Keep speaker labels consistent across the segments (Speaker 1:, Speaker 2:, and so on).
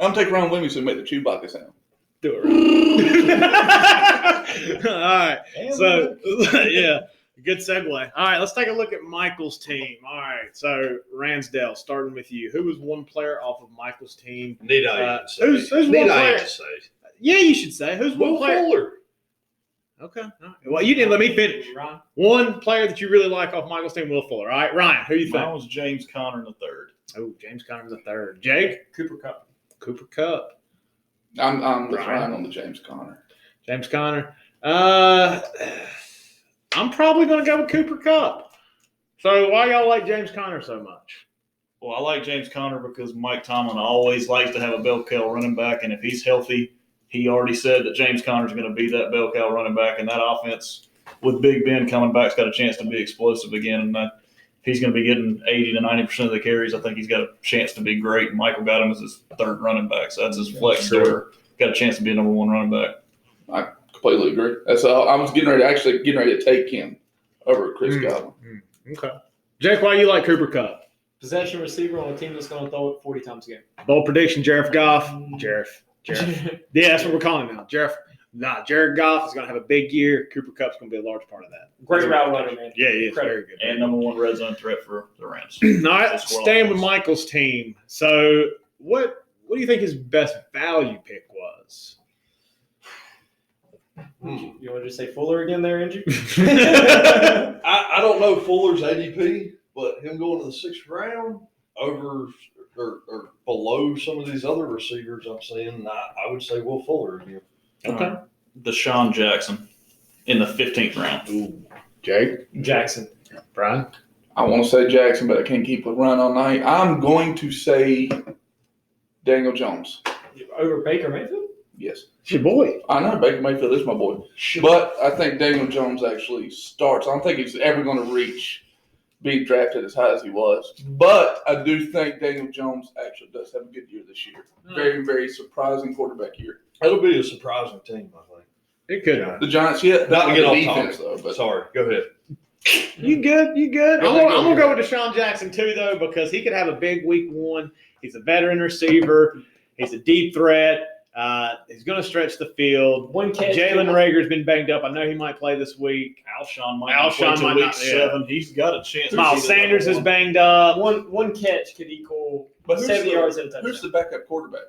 Speaker 1: I'm taking Ryan Williams and make the Chewbacca sound.
Speaker 2: Do it right. All right. So, yeah, good segue. All right, let's take a look at Michael's team. All right, so Ransdale, starting with you. Who was one player off of Michael's team?
Speaker 3: Need I even say?
Speaker 2: Who's one
Speaker 3: Need I
Speaker 2: player?
Speaker 3: even say?
Speaker 2: Yeah, you should say. Who's one
Speaker 3: Will
Speaker 2: player?
Speaker 3: Fuller.
Speaker 2: Okay. All right. Well, you didn't let me finish.
Speaker 4: Ron?
Speaker 2: One player that you really like off Michael's team, Will Fuller. All right, Ryan, who you think?
Speaker 1: Mine was James Conner in the third.
Speaker 2: Oh, James Conner the third. Jake?
Speaker 4: Cooper Kupp.
Speaker 2: Cooper Kupp.
Speaker 1: I'm with
Speaker 2: Ryan.
Speaker 1: Ryan on the James Conner.
Speaker 2: James Conner. I'm probably going to go with Cooper Kupp. So why y'all like James Conner so much?
Speaker 5: Well, I like James Conner because Mike Tomlin always likes to have a bell cow running back, and if he's healthy, he already said that James Conner's going to be that bell cow running back, and that offense with Big Ben coming back's got a chance to be explosive again. And if he's going to be getting 80 to 90% of the carries, I think he's got a chance to be great. And Michael got him as his third running back, so that's his flex starter. Got a chance to be a number one running back.
Speaker 1: I completely agree. That's I was getting ready to take him over Chris Godwin.
Speaker 2: Okay. Jake, why you like Cooper Kupp?
Speaker 4: Possession receiver on a team that's going to throw it 40 times a game.
Speaker 2: Bold prediction, Jared Goff. Jared. Yeah, that's what we're calling him now. Jared Goff is going to have a big year. Cooper Kupp's going to be a large part of that.
Speaker 4: Great route runner, man.
Speaker 2: Yeah, he is very good.
Speaker 5: And number one red zone threat for the Rams.
Speaker 2: All right, staying with Michael's team. So what do you think his best value pick was?
Speaker 4: You want to just say Fuller again there, Andrew?
Speaker 3: I don't know Fuller's ADP, but him going to the 6th round over or below some of these other receivers I'm seeing, I would say Will Fuller again.
Speaker 2: Okay.
Speaker 5: Deshaun Jackson in the 15th round.
Speaker 2: Ooh. Jake?
Speaker 4: Jackson.
Speaker 2: Brian?
Speaker 1: I want to say Jackson, but I can't keep a run all night. I'm going to say Daniel Jones.
Speaker 4: Over Baker Mayfield?
Speaker 1: Yes.
Speaker 2: It's your boy.
Speaker 1: I know Baker Mayfield is my boy. But I think Daniel Jones actually starts. I don't think he's ever going to reach being drafted as high as he was. But I do think Daniel Jones actually does have a good year this year. Very, very surprising quarterback year.
Speaker 3: It'll be a surprising team, I think.
Speaker 2: It could.
Speaker 1: The Giants, yeah,
Speaker 3: Not to get off
Speaker 1: defense,
Speaker 3: topic.
Speaker 1: though. But
Speaker 3: Sorry, go ahead.
Speaker 2: You good? You good?
Speaker 1: Go
Speaker 2: I'm
Speaker 1: ahead,
Speaker 2: going to
Speaker 1: go
Speaker 2: go with Deshaun Jackson, too, though, because he could have a big week one. He's a veteran receiver. He's a deep threat. He's going to stretch the field.
Speaker 4: One catch.
Speaker 2: Jalen Rager's been banged up. I know he might play this week.
Speaker 5: Alshon might
Speaker 2: Alshon
Speaker 5: not play till
Speaker 2: might
Speaker 5: week
Speaker 2: not, yeah.
Speaker 5: 7. He's got a chance. to
Speaker 2: Miles
Speaker 5: be the number
Speaker 2: Sanders is
Speaker 5: one.
Speaker 2: banged up.
Speaker 4: One catch could equal
Speaker 1: But who's
Speaker 4: 70
Speaker 1: the-
Speaker 4: yards and a
Speaker 1: who's
Speaker 4: touchdown.
Speaker 1: the backup quarterback?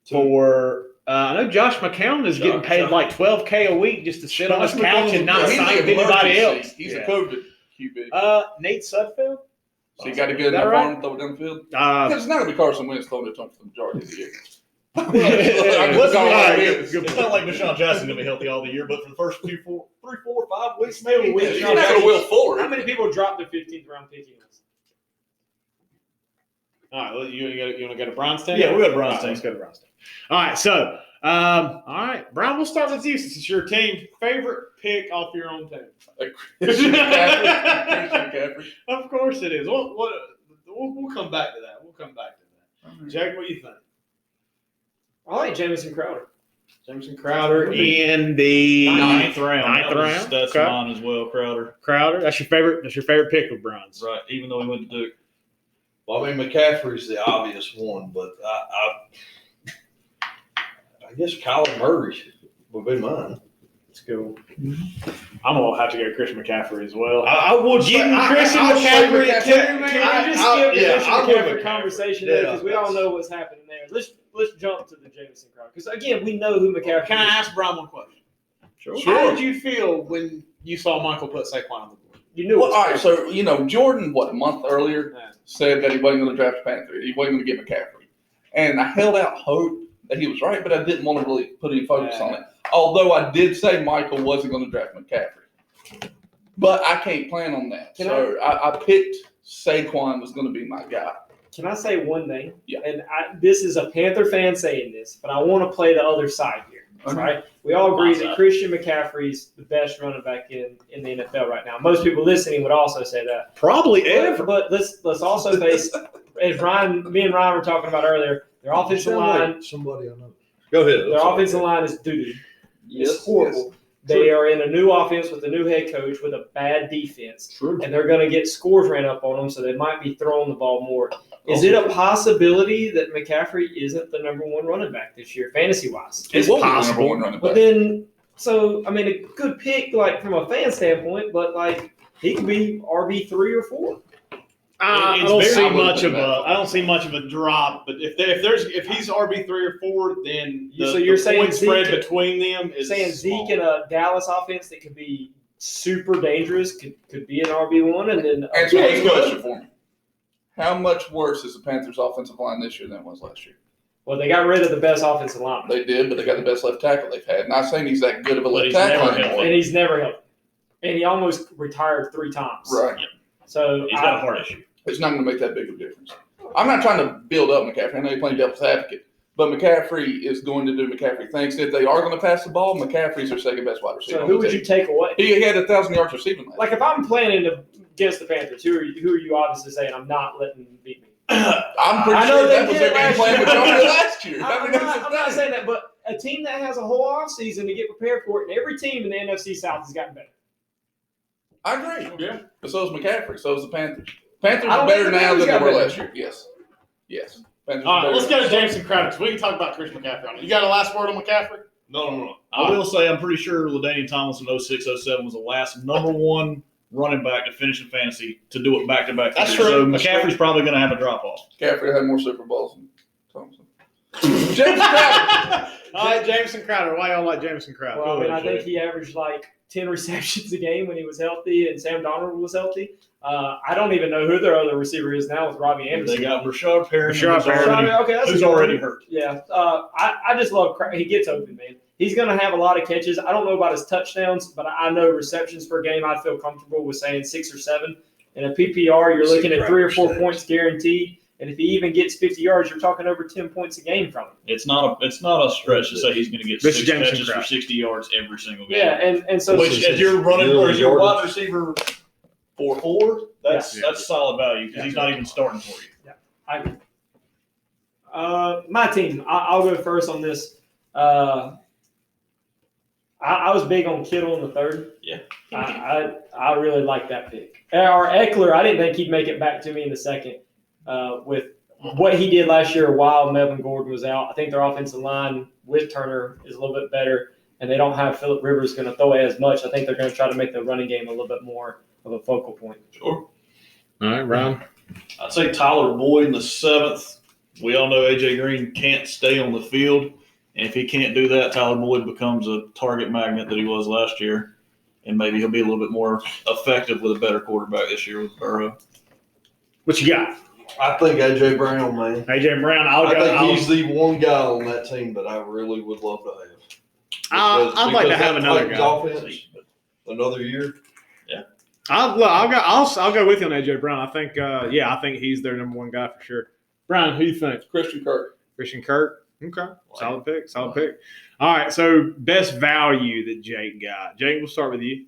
Speaker 2: For I know Josh McCown is getting paid like $12K a week just to sit on his couch and not
Speaker 1: He's
Speaker 2: sign
Speaker 1: an
Speaker 2: with anybody
Speaker 1: emergency.
Speaker 2: else.
Speaker 1: He's
Speaker 2: Yeah.
Speaker 1: a COVID QB.
Speaker 2: Nate Sudfeld.
Speaker 1: So you got to get
Speaker 2: Is
Speaker 1: in
Speaker 2: that
Speaker 1: that
Speaker 2: right?
Speaker 1: arm and throw it downfield. Because it's not going to be Carson Wentz throwing it to him for the majority of the year.
Speaker 5: Let's
Speaker 1: Let's
Speaker 5: be
Speaker 1: go
Speaker 5: honest,
Speaker 1: on.
Speaker 5: it's not like Deshaun Jackson's going to be healthy all the year, but for the first 3, 4, 5 weeks, maybe.
Speaker 4: Maybe
Speaker 1: He's not going to Will Fuller.
Speaker 4: How many people dropped their 15th round pick in this?
Speaker 2: All right, well, you want to go to Brian's team?
Speaker 5: Yeah, we'll go to
Speaker 2: All
Speaker 5: Brian's
Speaker 2: right,
Speaker 5: team.
Speaker 2: let's go to Brian's team. All right, so, all right, Brian, we'll start with you since it's your team. Favorite pick off your own team?
Speaker 1: Christian McCaffrey.
Speaker 2: Of course it is. We'll come back to that. Jack, what do you think?
Speaker 4: I like Jamison Crowder.
Speaker 2: Jameson Crowder in the
Speaker 5: Ninth round.
Speaker 2: Ninth
Speaker 5: That was-
Speaker 2: round.
Speaker 5: That's
Speaker 2: Okay.
Speaker 5: mine as well, Crowder.
Speaker 2: Crowder. That's your favorite pick of Brian's.
Speaker 5: Right, even though he went to Duke.
Speaker 3: Well, I mean, McCaffrey's the obvious one, but I guess Kyler Murray would be mine.
Speaker 2: Let's go. I'm gonna have to go Christian McCaffrey as well.
Speaker 3: I would
Speaker 2: Getting
Speaker 3: say,
Speaker 2: Christian
Speaker 3: I'll say
Speaker 2: McCaffrey
Speaker 3: McCaffrey.
Speaker 2: too, man.
Speaker 4: Can we just
Speaker 3: I-
Speaker 4: skip the
Speaker 3: yeah,
Speaker 4: Christian
Speaker 3: I'll go
Speaker 4: McCaffrey
Speaker 3: McCaffrey.
Speaker 4: conversation
Speaker 3: Yeah,
Speaker 4: there because we all know what's happening there. Let's jump to the Jamison Crowder because again we know who McCaffrey
Speaker 2: Can I
Speaker 4: is.
Speaker 2: ask Brian one question?
Speaker 5: Sure.
Speaker 2: How did you feel when you saw Michael put Saquon on the board?
Speaker 4: You knew.
Speaker 1: Well,
Speaker 4: it
Speaker 1: all
Speaker 4: was
Speaker 1: right, so, Jordan, a month earlier,
Speaker 2: Yeah.
Speaker 1: said that he wasn't going to draft Panther. He wasn't going to get McCaffrey. And I held out hope that he was right, but I didn't want to really put any focus on it. Although I did say Michael wasn't going to draft McCaffrey. But I can't plan on that. I picked Saquon was going to be my guy.
Speaker 4: Can I say one thing?
Speaker 1: Yeah.
Speaker 4: And this is a Panther fan saying this, but I want to play the other side here.
Speaker 1: Okay.
Speaker 4: Right? We all agree
Speaker 5: My
Speaker 4: that
Speaker 5: side.
Speaker 4: Christian McCaffrey's the best running back in the NFL right now. Most people listening would also say that.
Speaker 2: Probably
Speaker 4: But let's also face, as me and Ryan were talking about earlier, their offensive
Speaker 3: Sound like
Speaker 4: line,
Speaker 3: somebody I know. Go ahead.
Speaker 4: their offensive line is doo-doo. It's horrible. They are in a new offense with a new head coach with a bad defense,
Speaker 2: True.
Speaker 4: and they're going to get scores ran up on them, so they might be throwing the ball more. Is it a possibility that McCaffrey isn't the number one running back this year, fantasy-wise?
Speaker 2: It's
Speaker 1: He won't be the
Speaker 2: possible.
Speaker 1: number one running
Speaker 4: But
Speaker 1: back.
Speaker 4: then, so, I mean, a good pick, like, from a fan standpoint, but, like, he could be RB3 or 4.
Speaker 2: I
Speaker 5: It's
Speaker 2: don't
Speaker 5: very-
Speaker 2: see
Speaker 1: I wouldn't
Speaker 2: much
Speaker 1: put
Speaker 2: of
Speaker 1: him
Speaker 2: a.
Speaker 1: out.
Speaker 2: I don't see much of a drop. But if he's RB3 or 4, then
Speaker 4: So you're
Speaker 2: the
Speaker 4: saying
Speaker 2: point spread
Speaker 4: Zeke-
Speaker 2: between them is
Speaker 4: Saying
Speaker 2: small.
Speaker 4: Zeke in a Dallas offense that could be super dangerous could be an RB1, and then
Speaker 1: Answer
Speaker 2: Yeah,
Speaker 1: this
Speaker 2: he could.
Speaker 1: question for me. How much worse is the Panthers' offensive line this year than it was last year?
Speaker 4: well, they got rid of the best offensive lineman,
Speaker 1: They did, but they got the best left tackle they've had. Not saying he's that good of a
Speaker 5: But
Speaker 1: left
Speaker 5: he's
Speaker 1: tackle
Speaker 5: never
Speaker 1: anymore.
Speaker 4: and he's never helped. And he almost retired 3 times.
Speaker 1: Right.
Speaker 4: So
Speaker 5: He's got a heart issue.
Speaker 1: It's not going to make that big of a difference. I'm not trying to build up McCaffrey. I know you're playing devil's advocate, but McCaffrey is going to do McCaffrey things. If they are going to pass the ball, McCaffrey's their second best wide receiver.
Speaker 4: So
Speaker 1: on
Speaker 4: who
Speaker 1: the
Speaker 4: would
Speaker 1: team.
Speaker 4: you take away?
Speaker 1: He had 1,000 yards receiving last
Speaker 4: Like if I'm planning against the Panthers, who are you obviously saying I'm not letting them beat me?
Speaker 1: I'm pretty
Speaker 4: I know
Speaker 1: sure
Speaker 4: they
Speaker 1: that was
Speaker 4: did
Speaker 1: their game
Speaker 4: last
Speaker 1: plan
Speaker 4: year.
Speaker 1: majority of last year. I
Speaker 4: I'm,
Speaker 1: mean,
Speaker 4: not,
Speaker 1: that's the
Speaker 4: I'm not
Speaker 1: thing.
Speaker 4: saying that, but a team that has a whole offseason to get prepared for it, and every team in the NFC South has gotten better.
Speaker 1: I agree.
Speaker 2: Yeah.
Speaker 1: But so is McCaffrey. So is the Panthers. Panthers
Speaker 4: I
Speaker 1: are
Speaker 4: don't
Speaker 1: better
Speaker 4: think the
Speaker 1: now
Speaker 4: Panthers
Speaker 1: than they
Speaker 4: got
Speaker 1: were
Speaker 4: better.
Speaker 1: last year. Yes. Yes. Panthers
Speaker 2: All
Speaker 1: are
Speaker 2: right,
Speaker 1: better
Speaker 2: let's go
Speaker 1: now.
Speaker 2: to Jameson Crowder. So we can talk about Christian McCaffrey on it. You got a last word on McCaffrey?
Speaker 3: No.
Speaker 5: I will say I'm pretty sure LaDainian Tomlinson 06-07 was the last number one running back to finish in fantasy to do it back-to-back.
Speaker 2: That's
Speaker 5: years.
Speaker 2: true.
Speaker 5: So
Speaker 2: That's
Speaker 5: McCaffrey's
Speaker 2: true.
Speaker 5: probably going to have a drop-off.
Speaker 1: McCaffrey had more Super Bowls than Thompson. James Crowder.
Speaker 2: All right, Jameson Crowder. Why y'all like Jameson Crowder?
Speaker 4: Well, I
Speaker 2: Go
Speaker 4: mean,
Speaker 2: ahead,
Speaker 4: I think
Speaker 2: Jay.
Speaker 4: he averaged like 10 receptions a game when he was healthy, and Sam Darnold was healthy. I don't even know who their other receiver is now with Robbie Anderson.
Speaker 5: They got Rashard Perriman,
Speaker 2: Rashard
Speaker 5: who's
Speaker 2: Perriman.
Speaker 5: already,
Speaker 4: Okay, that's a
Speaker 5: who's
Speaker 4: good one.
Speaker 5: already hurt.
Speaker 4: Yeah, I just love he gets open, man. He's going to have a lot of catches. I don't know about his touchdowns, but I know receptions per game. I'd feel comfortable with saying 6 or 7. In a PPR, you're looking at 3 or 4 points guaranteed. And if he even gets 50 yards, you're talking over 10 points a game from him.
Speaker 5: It's not a stretch to say he's going to get
Speaker 2: This is
Speaker 5: 6
Speaker 2: Jameson
Speaker 5: catches for
Speaker 2: Crowder.
Speaker 5: 60 yards every single game.
Speaker 4: Yeah, and so
Speaker 5: Which, as you're running,
Speaker 3: Zero
Speaker 5: or as your wide
Speaker 3: yardage.
Speaker 5: receiver 4-4, that's
Speaker 2: Yeah.
Speaker 5: that's solid value because he's not even starting for you.
Speaker 4: my team, I'll go first on this. I was big on Kittle in the third.
Speaker 5: Yeah.
Speaker 4: I really like that pick. Or Eckler, I didn't think he'd make it back to me in the second. With what he did last year while Melvin Gordon was out, I think their offensive line with Turner is a little bit better, and they don't have Phillip Rivers going to throw it as much. I think they're going to try to make the running game a little bit more of a focal point.
Speaker 5: Sure.
Speaker 2: All right, Ron.
Speaker 5: I'd say Tyler Boyd in the 7th. We all know A.J. Green can't stay on the field. And if he can't do that, Tyler Boyd becomes a target magnet that he was last year. And maybe he'll be a little bit more effective with a better quarterback this year with Burrow.
Speaker 2: What you got?
Speaker 3: I think AJ Brown, man.
Speaker 2: AJ Brown.
Speaker 3: I think he's the one guy on that team that I really would love to have.
Speaker 2: I'd like to have
Speaker 3: that
Speaker 2: another
Speaker 3: Titans
Speaker 2: guy.
Speaker 3: offense, another year.
Speaker 2: I'll go with you on AJ Brown. I think I think he's their number one guy for sure. Brian, who you think?
Speaker 1: Christian Kirk.
Speaker 2: Christian Kirk. Okay, solid pick. Solid pick. All right, so best value that Jake got. Jake, we'll start with you.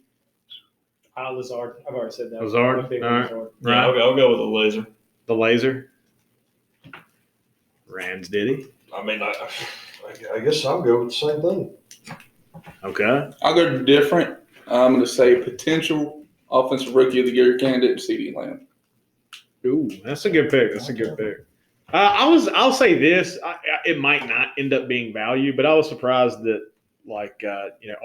Speaker 4: Lazard. I've already said that.
Speaker 2: Lazard?
Speaker 4: I'm big
Speaker 2: All
Speaker 4: on
Speaker 2: right.
Speaker 4: Lazard.
Speaker 5: Yeah, I'll go with the laser.
Speaker 2: The laser. Rams did he?
Speaker 3: I mean, I guess I'll go with the same thing.
Speaker 2: Okay.
Speaker 1: I'll go different. I'm going to say potential offensive rookie of the year candidate, C.D. Lamb.
Speaker 2: Ooh, that's a good pick. That's a good pick. I'll say this. It might not end up being value, but I was surprised that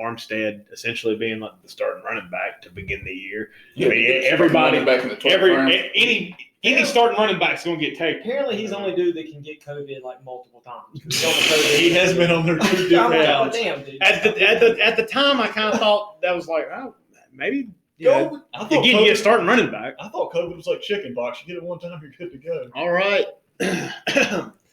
Speaker 2: Armstead essentially being like the starting running back to begin the year. I mean, everybody,
Speaker 1: back in the 12th round.
Speaker 2: any starting running back is going to get taken.
Speaker 4: Apparently, he's the only dude that can get COVID like multiple times. He's on the COVID.
Speaker 5: He has been on there 2
Speaker 4: I'm
Speaker 5: different
Speaker 4: like,
Speaker 5: times.
Speaker 4: oh, damn, dude.
Speaker 2: At the time, I kind of thought that was like, oh, maybe
Speaker 5: I
Speaker 2: to
Speaker 5: thought
Speaker 2: get you a
Speaker 5: COVID,
Speaker 2: starting running back.
Speaker 5: I thought COVID was like chicken pox. You get it one time, you're good to go.
Speaker 2: All right.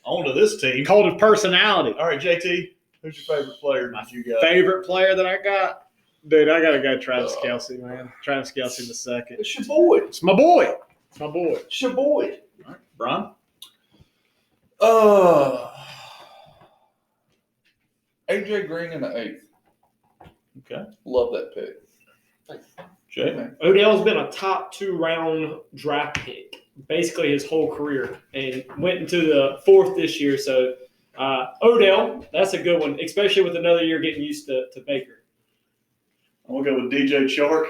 Speaker 5: On to this team.
Speaker 2: Cult of personality.
Speaker 5: All right, JT, who's your favorite player that you got?
Speaker 2: Favorite player that I got? Dude, I got to go Travis Kelce, man. Travis Kelce in the second.
Speaker 3: It's your boy.
Speaker 2: It's my boy. It's my boy.
Speaker 3: It's your boy.
Speaker 5: All right, Brian?
Speaker 1: A.J. Green in the 8th.
Speaker 5: Okay.
Speaker 1: Love that pick.
Speaker 5: Jay?
Speaker 4: Odell's been a top 2 round draft pick basically his whole career and went into the 4th this year. So Odell, that's a good one, especially with another year getting used to Baker.
Speaker 5: I'm gonna go with DJ Chark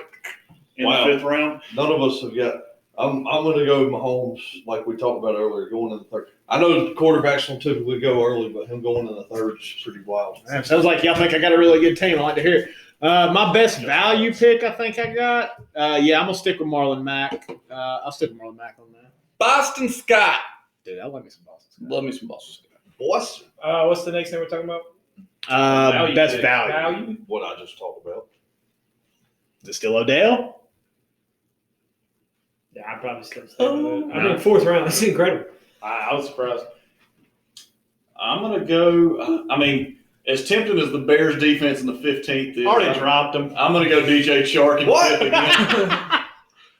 Speaker 5: in
Speaker 3: Wow.
Speaker 5: the 5th round.
Speaker 3: None of us have got. I'm going to go Mahomes, like we talked about earlier, going in the third. I know quarterbacks don't typically go early, but him going in the third is pretty wild.
Speaker 2: Sounds like y'all think I got a really good team. I like to hear it. My best value pick, I think I got. Yeah, I'm gonna stick with Marlon Mack. I'll stick with Marlon Mack on that.
Speaker 1: Boston Scott.
Speaker 2: Dude, I like me some Boston. Scott.
Speaker 1: Love me some Boston Scott.
Speaker 3: Boston,
Speaker 4: What's the next thing we're talking about?
Speaker 2: Best
Speaker 5: pick.
Speaker 2: value.
Speaker 4: Value.
Speaker 3: what I just talked about.
Speaker 2: Is it still Odell?
Speaker 4: Yeah, I'd probably still stay with that. I mean, 4th round. That's incredible.
Speaker 2: I was surprised.
Speaker 5: I'm gonna go. I mean, as tempting as the Bears defense in the 15th is,
Speaker 2: Already dropped him.
Speaker 5: I'm gonna go DJ Chark in the
Speaker 3: What?
Speaker 5: 5th again.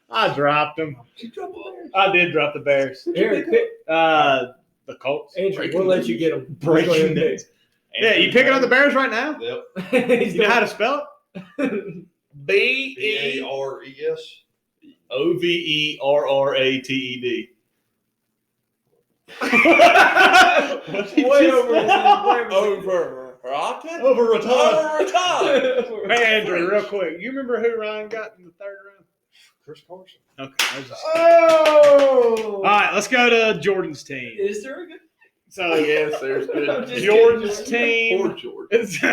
Speaker 2: I dropped him.
Speaker 1: She dropped the Bears.
Speaker 2: I did drop the Bears.
Speaker 4: Here, pick,
Speaker 2: The Colts.
Speaker 4: Andrew,
Speaker 1: Breaking
Speaker 4: we'll let
Speaker 1: news.
Speaker 4: you get them.
Speaker 2: Breaking news. Yeah, you picking up the Bears right now?
Speaker 3: Yep.
Speaker 4: He's
Speaker 2: You know how to spell
Speaker 3: BARES.
Speaker 5: OVERRATED.
Speaker 4: way over his head.
Speaker 1: Over Rotten?
Speaker 5: Over Raton.
Speaker 1: Over Rotten.
Speaker 4: Over.
Speaker 2: Hey, Andrew, real quick. You remember who Ryan got in the 3rd round?
Speaker 3: Chris Carson.
Speaker 2: Okay. I was just-
Speaker 4: Oh!
Speaker 2: All right, let's go to Jordan's team.
Speaker 4: Is there a good?
Speaker 2: So,
Speaker 1: Yes, there's
Speaker 4: I'm
Speaker 1: good.
Speaker 4: just
Speaker 2: Jordan's
Speaker 4: kidding.
Speaker 1: Poor
Speaker 2: team.
Speaker 1: George.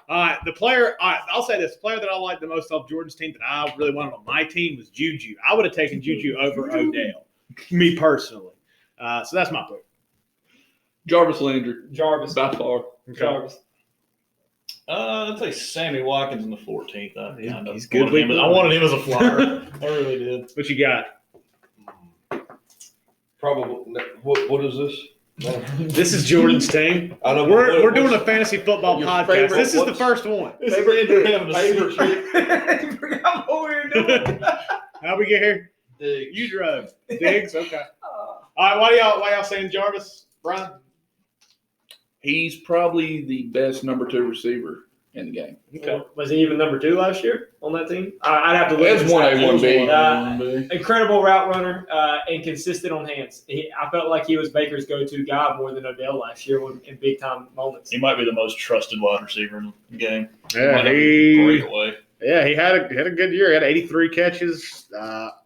Speaker 2: All right, the player. All right, I'll say this: the player that I liked the most off Jordan's team that I really wanted on my team was Juju. I would have taken Juju over Odell, me personally. So that's my pick.
Speaker 1: Jarvis Landry,
Speaker 4: Jarvis.
Speaker 1: by far.
Speaker 4: Jarvis.
Speaker 5: I'd say Sammy Watkins in the 14th.
Speaker 2: He's good
Speaker 5: Wanted him,
Speaker 2: week
Speaker 5: I
Speaker 2: one.
Speaker 5: wanted him as a flyer. I really did.
Speaker 2: What you got?
Speaker 3: Probably. What is this?
Speaker 2: This is Jordan's team.
Speaker 3: I know.
Speaker 2: We're doing a fantasy football
Speaker 1: Your
Speaker 2: podcast.
Speaker 1: favorite-
Speaker 2: This is the
Speaker 3: what's-
Speaker 2: first one.
Speaker 5: This is Andrew having a
Speaker 3: favorite
Speaker 5: secret.
Speaker 4: Forgot what we were doing.
Speaker 2: How we get here?
Speaker 3: Diggs.
Speaker 2: You drove. Diggs. Okay. All right. Why y'all saying Jarvis, Brian?
Speaker 1: He's probably the best number 2 receiver in the game.
Speaker 2: Okay.
Speaker 4: Was he even number 2 last year on that team? I'd have to look.
Speaker 1: It's
Speaker 4: at
Speaker 1: one A,
Speaker 4: stats.
Speaker 1: one B.
Speaker 4: Incredible route runner and consistent on hands. I felt like he was Baker's go-to guy more than Odell last year in big-time moments.
Speaker 5: He might be the most trusted wide receiver in the game.
Speaker 2: Yeah,
Speaker 5: Might have a
Speaker 2: he
Speaker 5: breakaway.
Speaker 2: he had a good year. He had 83 catches,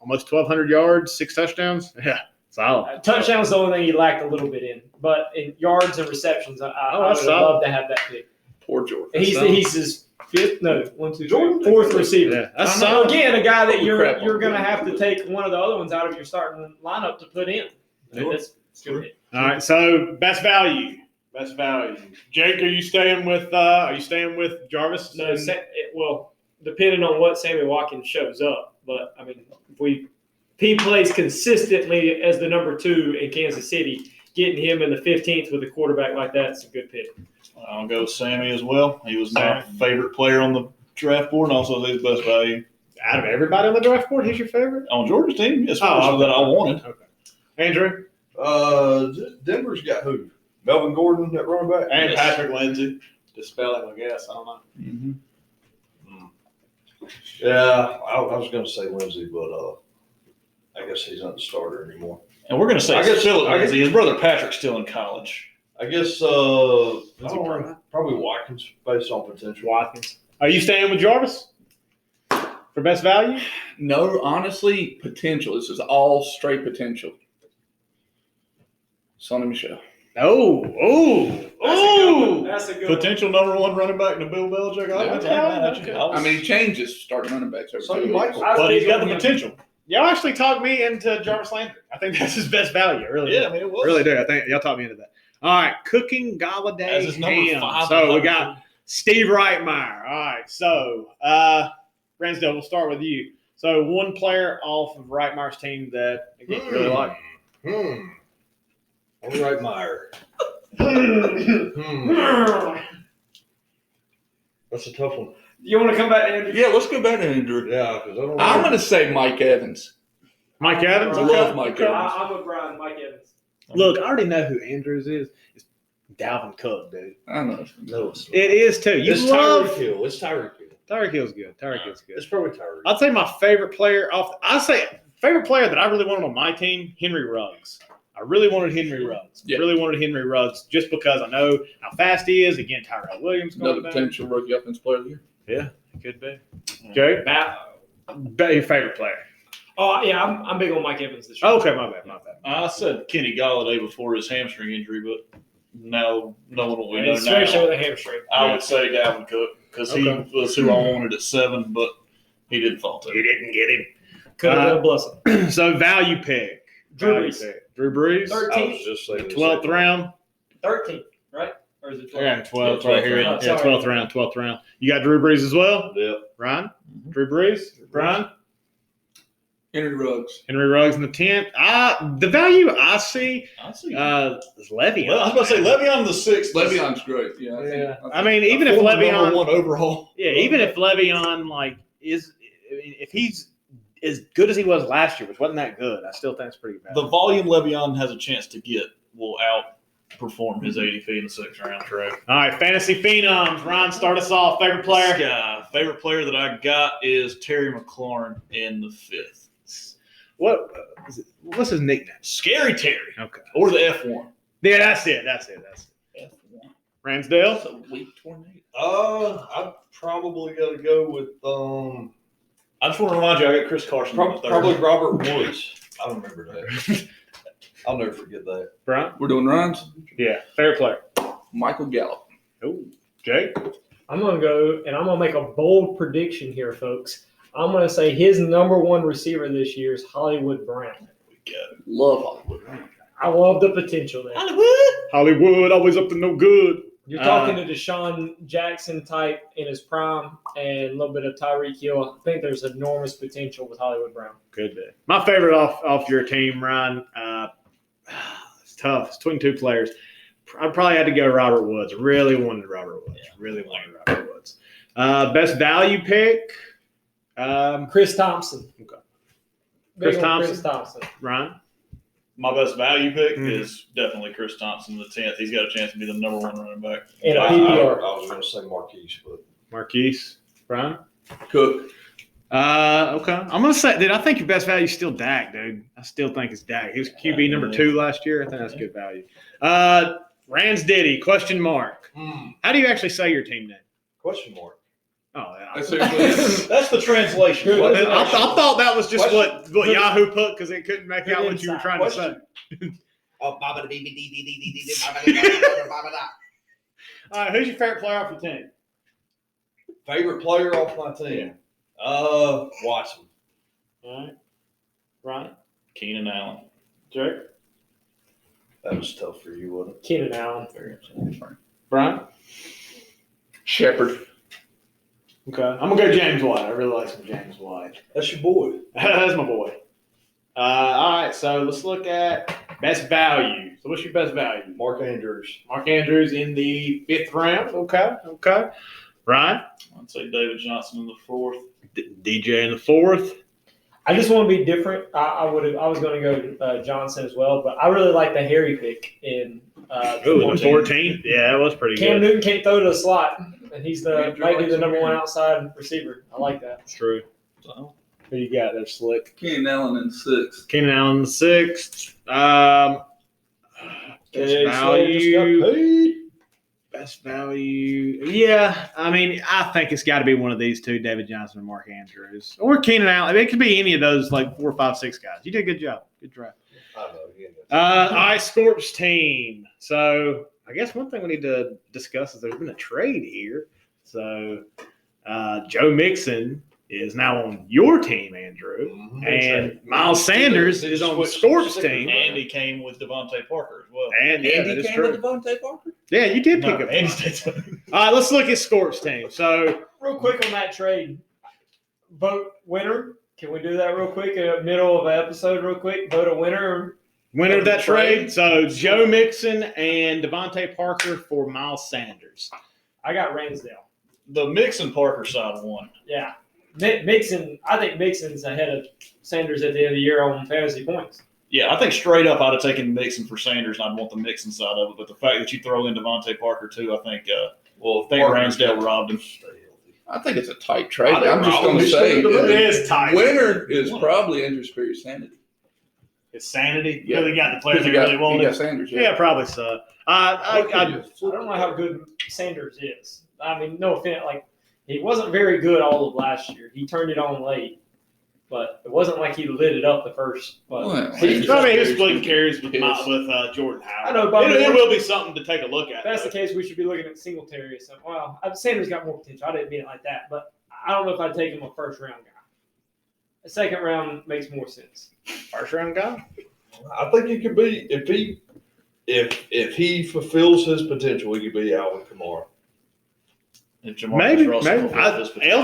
Speaker 2: almost 1,200 yards, 6 touchdowns. Yeah, solid.
Speaker 4: Touchdown's the only thing he lacked a little bit in, but in yards and receptions, I would
Speaker 2: that's
Speaker 4: have
Speaker 2: solid.
Speaker 4: loved to have that pick.
Speaker 1: Poor George.
Speaker 4: And he's his fourth receiver.
Speaker 2: Yeah, that's
Speaker 4: So
Speaker 2: solid.
Speaker 4: again, a guy that
Speaker 1: Holy
Speaker 4: you're
Speaker 1: crap.
Speaker 4: going to have to take one of the other ones out of your starting lineup to put in. That's good.
Speaker 2: All right, so best value. Best value. Jake, are you staying with Jarvis?
Speaker 4: No, well, depending on what Sammy Watkins shows up, but I mean, if he plays consistently as the number 2 in Kansas City, getting him in the 15th with a quarterback like that's a good pick.
Speaker 5: I'll go with Sammy as well. He was my favorite player on the draft board and also his best value.
Speaker 2: Out of everybody on the draft board, he's your favorite?
Speaker 5: On Georgia's team, as far
Speaker 2: Oh,
Speaker 5: as that I wanted.
Speaker 2: Okay. Andrew?
Speaker 3: Denver's got who? Melvin Gordon at running back.
Speaker 2: And
Speaker 5: Yes.
Speaker 2: Patrick Lindsey. To spell him, I guess. I don't know.
Speaker 5: Mm-hmm.
Speaker 3: Yeah, I was going to say Lindsey, but I guess he's not the starter anymore.
Speaker 5: And we're going to say
Speaker 3: I guess-
Speaker 5: Philip
Speaker 3: I guess-
Speaker 5: Lindsay. His brother Patrick's still in college.
Speaker 3: I guess I don't know, probably Watkins based on potential.
Speaker 2: Watkins. Are you staying with Jarvis for best value?
Speaker 1: No, honestly, potential. This is all straight potential. Sonny Michel.
Speaker 2: Oh.
Speaker 4: That's a good one.
Speaker 5: Potential number 1 running back to Bill Belichick.
Speaker 1: I mean, he changes starting running backs every
Speaker 3: Sonny
Speaker 1: 2
Speaker 3: Michael.
Speaker 1: weeks.
Speaker 5: But he's got the potential.
Speaker 2: Y'all actually talked me into Jarvis Landry. I think that's his best value. I really do.
Speaker 5: Yeah, I mean, it was.
Speaker 2: Really do. I think y'all talked me into that. All right, cooking Galladay
Speaker 5: As his number
Speaker 2: ham.
Speaker 5: 5.
Speaker 2: So we got Steve Reitmeyer. All right, so Ransdale, we'll start with you. So one player off of Reitmeyer's team that again you really like.
Speaker 3: All right, Meyer. That's a tough one.
Speaker 4: You want to come back to Andrew?
Speaker 1: Yeah, let's go back to Andrew.
Speaker 3: Yeah, because I don't know.
Speaker 1: I'm going to say Mike Evans.
Speaker 2: Mike Evans.
Speaker 1: I love Mike Evans.
Speaker 4: I'm with Brian, Mike Evans.
Speaker 2: Look, I already know who Andrews is. It's Dalvin Cook, dude.
Speaker 1: I know.
Speaker 3: No, it's not.
Speaker 2: It is too. You
Speaker 3: It's
Speaker 2: love
Speaker 3: Tyreek Hill. It's Tyreek Hill.
Speaker 2: Tyreek Hill's good. Tyreek Hill's good.
Speaker 3: It's probably Tyreek.
Speaker 2: I'd say my favorite player favorite player that I really wanted on my team, Henry Ruggs. I really wanted Henry Ruggs.
Speaker 1: Yeah.
Speaker 2: Really wanted Henry Ruggs just because I know how fast he is. Again, Tyrell Williams going
Speaker 1: Another
Speaker 2: back.
Speaker 1: potential rookie offensive player of the year.
Speaker 2: Could be. Jay, your favorite player?
Speaker 4: Oh yeah, I'm big on Mike Evans this year.
Speaker 2: Okay, my bad.
Speaker 5: I said Kenny Galladay before his hamstring injury, but now knowing what we know
Speaker 4: Especially
Speaker 5: now,
Speaker 4: with a hamstring.
Speaker 5: I would say Dalvin Cook because he was who I wanted at 7, but he didn't fall to.
Speaker 2: You didn't get him.
Speaker 4: Could have been a blessing.
Speaker 2: So value pick.
Speaker 4: Drew
Speaker 2: Value
Speaker 4: Brees.
Speaker 2: pick. Drew Brees.
Speaker 4: 13th,
Speaker 3: just saying.
Speaker 2: 12th round.
Speaker 4: 13th, right? Or is it 12th?
Speaker 2: Yeah, 12th right here.
Speaker 4: round.
Speaker 2: Yeah,
Speaker 4: Sorry.
Speaker 2: 12th round. You got Drew Brees as well?
Speaker 3: Yep.
Speaker 2: Ryan? Drew Brees? Brian?
Speaker 1: Henry Ruggs.
Speaker 2: Henry Ruggs in the 10th. The value I see
Speaker 5: I see.
Speaker 2: is Le'Veon.
Speaker 5: Well, I was about to say Le'Veon in the 6th.
Speaker 1: Le'Veon's great. Yeah.
Speaker 2: I mean, even if
Speaker 5: Former
Speaker 2: Le'Veon,
Speaker 5: number 1 overall.
Speaker 2: yeah, even if Le'Veon if he's as good as he was last year, which wasn't that good, I still think it's pretty bad.
Speaker 5: The volume Le'Veon has a chance to get will outperform his ADP in the 6th round. Correct.
Speaker 2: All right, fantasy phenoms. Ryan, start us off. Favorite player?
Speaker 5: Favorite player that I got is Terry McLaurin in the 5th.
Speaker 2: What's his nickname?
Speaker 5: Scary Terry.
Speaker 2: Okay.
Speaker 5: Or the F1.
Speaker 2: Yeah, that's it.
Speaker 1: F1.
Speaker 2: Ransdale.
Speaker 1: That's a weak tornado.
Speaker 3: I'd probably got to go with
Speaker 5: I just want to remind you, I got Chris Carson in the 3rd.
Speaker 3: probably Robert Woods. I remember that. I'll never forget that.
Speaker 2: Brian.
Speaker 1: We're doing Ryan's.
Speaker 2: Yeah, favorite player.
Speaker 1: Michael Gallup.
Speaker 2: Oh, Jake.
Speaker 4: I'm going to go, and I'm going to make a bold prediction here, folks. I'm going to say his number 1 receiver this year is Hollywood Brown.
Speaker 1: Love Hollywood.
Speaker 4: I love the potential there.
Speaker 2: Hollywood, always up to no good.
Speaker 4: You're talking to Deshaun Jackson type in his prime and a little bit of Tyreek Hill. I think there's enormous potential with Hollywood Brown.
Speaker 2: Good day. My favorite off your team, Ryan. It's tough. It's between 2 players. I probably had to go Robert Woods. Really wanted Robert Woods. Best value pick.
Speaker 4: Chris Thompson.
Speaker 2: Okay.
Speaker 4: Big
Speaker 2: Chris
Speaker 4: on
Speaker 2: Thompson?
Speaker 4: Chris Thompson.
Speaker 2: Ryan.
Speaker 5: My best value pick
Speaker 2: Mhm.
Speaker 5: is definitely Chris Thompson in the 10th. He's got a chance to be the number 1 running back.
Speaker 4: In a
Speaker 3: I
Speaker 4: PPR.
Speaker 3: was going to say Marquise, but
Speaker 2: Marquise. Brian.
Speaker 1: Cook.
Speaker 2: Okay. I'm gonna say, dude. I think your best value is still Dak, dude. I still think it's Dak. He was QB number 2 last year. I think that's good value. Ransdiddy, question mark. How do you actually say your team name?
Speaker 3: question mark.
Speaker 2: Oh, yeah.
Speaker 1: That's seriously.
Speaker 5: That's the translation.
Speaker 4: Good.
Speaker 5: What-
Speaker 2: I thought that was just
Speaker 3: Question.
Speaker 2: what Yahoo put because it couldn't make out what you were trying to say.
Speaker 3: Question.
Speaker 2: All right, who's your favorite player off your team?
Speaker 3: Favorite player off my team? Watson.
Speaker 2: All right, Ryan,
Speaker 5: Keenan Allen.
Speaker 2: Jake,
Speaker 3: That was tough for you, wasn't it?
Speaker 4: Keenan Allen.
Speaker 2: Brian.
Speaker 1: Shepard.
Speaker 2: Okay, I'm gonna go James White. I really like some James White.
Speaker 3: That's your boy.
Speaker 2: That's my boy. All right, so let's look at best value. So, what's your best value?
Speaker 3: Mark Andrews.
Speaker 2: Mark Andrews in the 5th round. Okay. Ryan,
Speaker 5: I'd say David Johnson in the 4th.
Speaker 2: DJ in the 4th.
Speaker 4: I just want to be different. I was going to go Johnson as well, but I really like the Harry pick in
Speaker 2: Ooh, the 14th. Yeah, that was pretty
Speaker 4: Cam
Speaker 2: good.
Speaker 4: Newton can't throw to the slot, and he's
Speaker 1: Andrew
Speaker 4: might be
Speaker 1: likes
Speaker 4: the number
Speaker 1: him.
Speaker 4: 1 outside receiver. I like that.
Speaker 2: That's true.
Speaker 5: So,
Speaker 2: Who you got there, Slick?
Speaker 1: Keenan Allen in 6th.
Speaker 2: Keenan Allen in the 6th. Best value. Best value. Yeah, I mean, I think it's got to be one of these 2, David Johnson and Mark Andrews. Or Keenan Allen. It could be any of those, like 4, 5, 6 guys. You did a good job. Good draft.
Speaker 3: I know. Yeah.
Speaker 2: All right, Scorp's team. So I guess one thing we need to discuss is there's been a trade here. So Joe Mixon is now on your team, Andrew.
Speaker 3: Mhm.
Speaker 2: And Miles Sanders is on Scorp's team.
Speaker 5: Andy came with Devontae Parker as well.
Speaker 2: And yeah, that
Speaker 1: Andy
Speaker 2: is
Speaker 1: came
Speaker 2: true.
Speaker 1: with Devontae Parker.
Speaker 2: Yeah, you did pick
Speaker 5: No,
Speaker 2: up.
Speaker 5: Andy stayed.
Speaker 2: All right, let's look at Scorp's team. So
Speaker 4: Real quick on that trade, vote winner. Can we do that real quick in the middle of an episode? Real quick, vote a winner.
Speaker 2: winner of that trade. So Joe Mixon and Devontae Parker for Miles Sanders.
Speaker 4: I got Ransdale.
Speaker 5: The Mixon Parker side won.
Speaker 4: Yeah, Mixon. I think Mixon's ahead of Sanders at the end of the year on fantasy points.
Speaker 5: Yeah, I think straight up I'd have taken Mixon for Sanders, and I'd want the Mixon side of it. But the fact that you throw in Devontae Parker too, I think Ransdale robbed him.
Speaker 1: I think it's a tight trade.
Speaker 3: I didn't
Speaker 1: I'm just
Speaker 3: rob
Speaker 1: going to
Speaker 3: him.
Speaker 1: say
Speaker 2: It is tight.
Speaker 1: winner is probably Andrew Spears' Sanity.
Speaker 2: It's sanity.
Speaker 1: Yeah.
Speaker 2: Really got the players
Speaker 1: He
Speaker 2: they
Speaker 1: got,
Speaker 2: really
Speaker 1: he
Speaker 2: wanted.
Speaker 1: got Sanders.
Speaker 2: Yeah, probably so.
Speaker 4: I don't know how good Sanders is. I mean, no offense. Like He wasn't very good all of last year. He turned it on late, but it wasn't like he lit it up the first. But
Speaker 1: Well,
Speaker 2: He's splitting carries with Jordan Howard.
Speaker 4: I know, but
Speaker 2: it will be something to take a look at.
Speaker 4: if that's
Speaker 2: though.
Speaker 4: the case, we should be looking at Singletary. So, well, Sanders got more potential. I didn't mean it like that, but I don't know if I'd take him a first-round guy. A second round makes more sense.
Speaker 2: First round guy.
Speaker 3: I think he could be if he fulfills his potential, he could be Alvin Kamara.
Speaker 5: If Jamarcus
Speaker 2: Maybe.
Speaker 5: Russell fulfills his potential.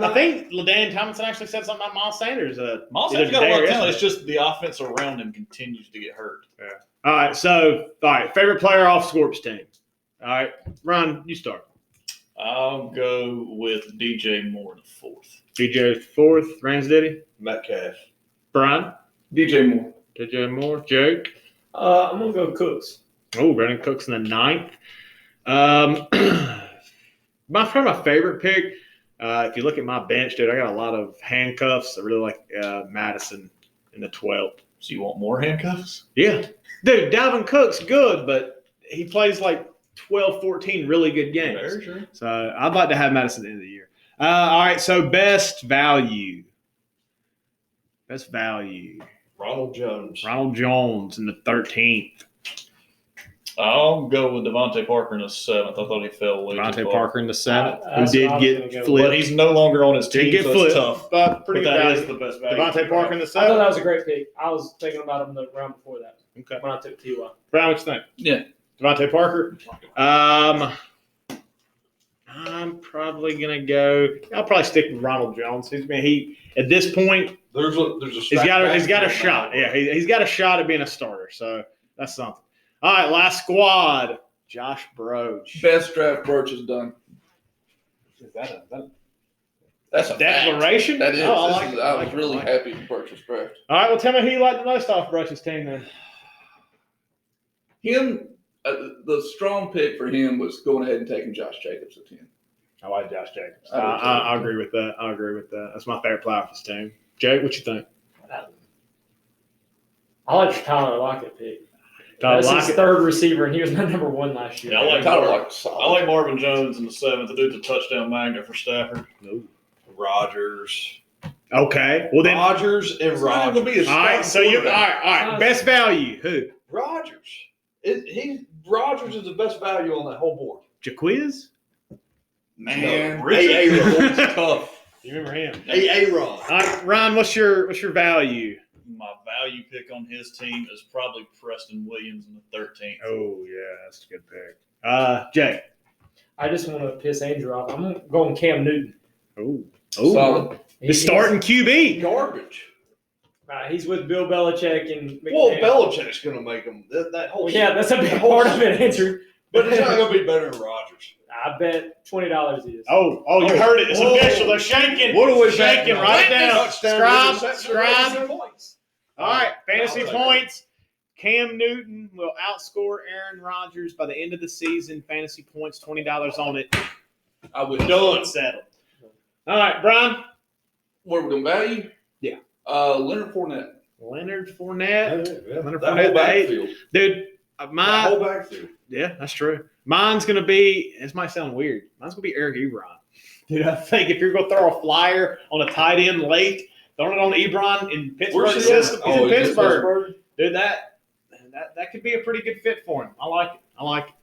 Speaker 2: I think LaDainian Tomlinson actually said something about Miles Sanders.
Speaker 5: Miles
Speaker 2: either
Speaker 5: Sanders got a lot
Speaker 2: today
Speaker 5: of
Speaker 2: or
Speaker 5: talent. It's
Speaker 2: yesterday.
Speaker 5: just the offense around him continues to get hurt.
Speaker 2: All right. Favorite player off Scorp's team. All right, Ron, you start.
Speaker 5: I'll go with DJ Moore in the fourth.
Speaker 2: DJ fourth. Rams Diddy.
Speaker 3: Metcalf.
Speaker 2: Brian.
Speaker 1: DJ Moore.
Speaker 2: DJ Moore. Jake.
Speaker 4: I'm gonna go Cooks.
Speaker 2: Oh, Brandon Cooks in the ninth. Probably my favorite pick. If you look at my bench, dude, I got a lot of handcuffs. I really like Madison in the 12th.
Speaker 5: So you want more handcuffs?
Speaker 2: Yeah. Dude, Dalvin Cook's good, but he plays like 12, 14 really good games.
Speaker 5: Very true.
Speaker 2: So I'd like to have Madison at the end of the year. All right, so best value. Best value.
Speaker 3: Ronald Jones.
Speaker 2: Ronald Jones in the 13th.
Speaker 5: I'll go with Devontae Parker in the seventh. I thought he fell way too
Speaker 2: Devontae
Speaker 5: far.
Speaker 2: Parker in the 7th, who
Speaker 4: That's
Speaker 2: did
Speaker 4: what I was
Speaker 2: get
Speaker 4: gonna go with.
Speaker 5: But
Speaker 2: flipped.
Speaker 5: he's no longer on his
Speaker 2: Did
Speaker 5: team,
Speaker 2: get
Speaker 5: so
Speaker 2: flipped.
Speaker 5: it's tough.
Speaker 2: But pretty
Speaker 5: But
Speaker 2: good
Speaker 5: that
Speaker 2: value.
Speaker 5: is the best value.
Speaker 2: Devontae Parker in the
Speaker 4: I thought
Speaker 2: 7th.
Speaker 4: that was a great pick. I was thinking about him the round before that
Speaker 2: Okay.
Speaker 4: when I took T.Y.
Speaker 2: Brian, what you think?
Speaker 1: Yeah.
Speaker 2: Devontae Parker. I'm probably gonna go. I'll probably stick with Ronald Jones. He at this point
Speaker 3: There's a
Speaker 2: he's got a shot. Yeah, he's got a shot at being a starter. So that's something. All right, last squad. Josh Broach.
Speaker 1: Best draft Broach has done.
Speaker 2: Is that
Speaker 1: That's a
Speaker 2: declaration?
Speaker 1: Fact. That is.
Speaker 2: Oh, I
Speaker 1: This
Speaker 2: like
Speaker 1: is-
Speaker 2: it.
Speaker 1: I
Speaker 2: I
Speaker 1: was
Speaker 2: like it.
Speaker 1: really
Speaker 2: I like
Speaker 1: happy with Broach's draft.
Speaker 2: All right, well, tell me who you like the most off Broach's team then.
Speaker 1: Him, the strong pick for him was going ahead and taking Josh Jacobs at 10.
Speaker 2: I like Josh Jacobs.
Speaker 1: I do too.
Speaker 2: I agree with that. I agree with that. That's my favorite player off his team. Jake, what you think?
Speaker 4: I like the Tyler Lockett pick.
Speaker 2: Tyler
Speaker 4: That's his
Speaker 2: Lockett?
Speaker 4: third receiver, and he was my number one last year.
Speaker 5: Yeah, I like
Speaker 1: Tyler
Speaker 5: Marvin.
Speaker 1: Lockett's solid.
Speaker 5: I like Marvin Jones in the seventh. The dude's a touchdown magnet for Stafford.
Speaker 3: Rodgers.
Speaker 2: Okay. Well then.
Speaker 3: Rodgers and
Speaker 1: It's not even
Speaker 3: Rodgers.
Speaker 1: gonna be a
Speaker 2: All right. So you. All
Speaker 1: quarterback.
Speaker 2: right. Best value. Who?
Speaker 3: Rodgers. Rodgers is the best value on that whole board.
Speaker 2: Jaquiz.
Speaker 1: Man,
Speaker 3: No, Richard.
Speaker 1: A.A. tough.
Speaker 2: You remember him?
Speaker 3: A-Ron.
Speaker 2: All right, Ron. What's your value?
Speaker 5: My value pick on his team is probably Preston Williams in the 13th.
Speaker 2: Oh yeah, that's a good pick. Jay.
Speaker 4: I just want to piss Andrew off. I'm going Cam Newton.
Speaker 2: Oh.
Speaker 1: Solid.
Speaker 2: The starting QB.
Speaker 3: Garbage.
Speaker 4: He's with Bill Belichick and
Speaker 3: Well,
Speaker 4: McNair.
Speaker 3: Belichick's going to make him that whole.
Speaker 4: Well, yeah, that's a big
Speaker 3: that whole
Speaker 4: part of it, Andrew.
Speaker 3: But it's not going to be better than Rodgers.
Speaker 4: I bet $20 he is.
Speaker 2: Oh, you heard it. It's
Speaker 3: Whoa.
Speaker 2: official. They're shaking.
Speaker 3: What are we
Speaker 2: shaking?
Speaker 3: betting on?
Speaker 2: Write it down.
Speaker 3: Touchdown,
Speaker 2: Scribe.
Speaker 3: interception,
Speaker 2: Scribe. All right, fantasy
Speaker 3: I'll take
Speaker 2: points. Cam Newton will outscore Aaron Rodgers by the end of the season. Fantasy points, $20 on it.
Speaker 1: I would
Speaker 2: Done. Settled. All right, Brian.
Speaker 1: Where we going to value?
Speaker 2: Yeah.
Speaker 1: Leonard Fournette.
Speaker 2: Leonard Fournette. Leonard
Speaker 3: That
Speaker 2: Fournette,
Speaker 3: whole
Speaker 2: the eighth.
Speaker 3: backfield.
Speaker 2: Dude,
Speaker 3: That
Speaker 2: my
Speaker 3: whole backfield.
Speaker 2: yeah, that's true. Mine's gonna be. This might sound weird. Mine's gonna be Eric Ebron. Dude, I think if you're gonna throw a flyer on a tight end late, throwing it on Ebron in Pittsburgh
Speaker 3: Where's he
Speaker 2: system,
Speaker 3: at?
Speaker 2: he's in
Speaker 3: he's in
Speaker 2: Pittsburgh. Dude, that could be a pretty good fit for him. I like it.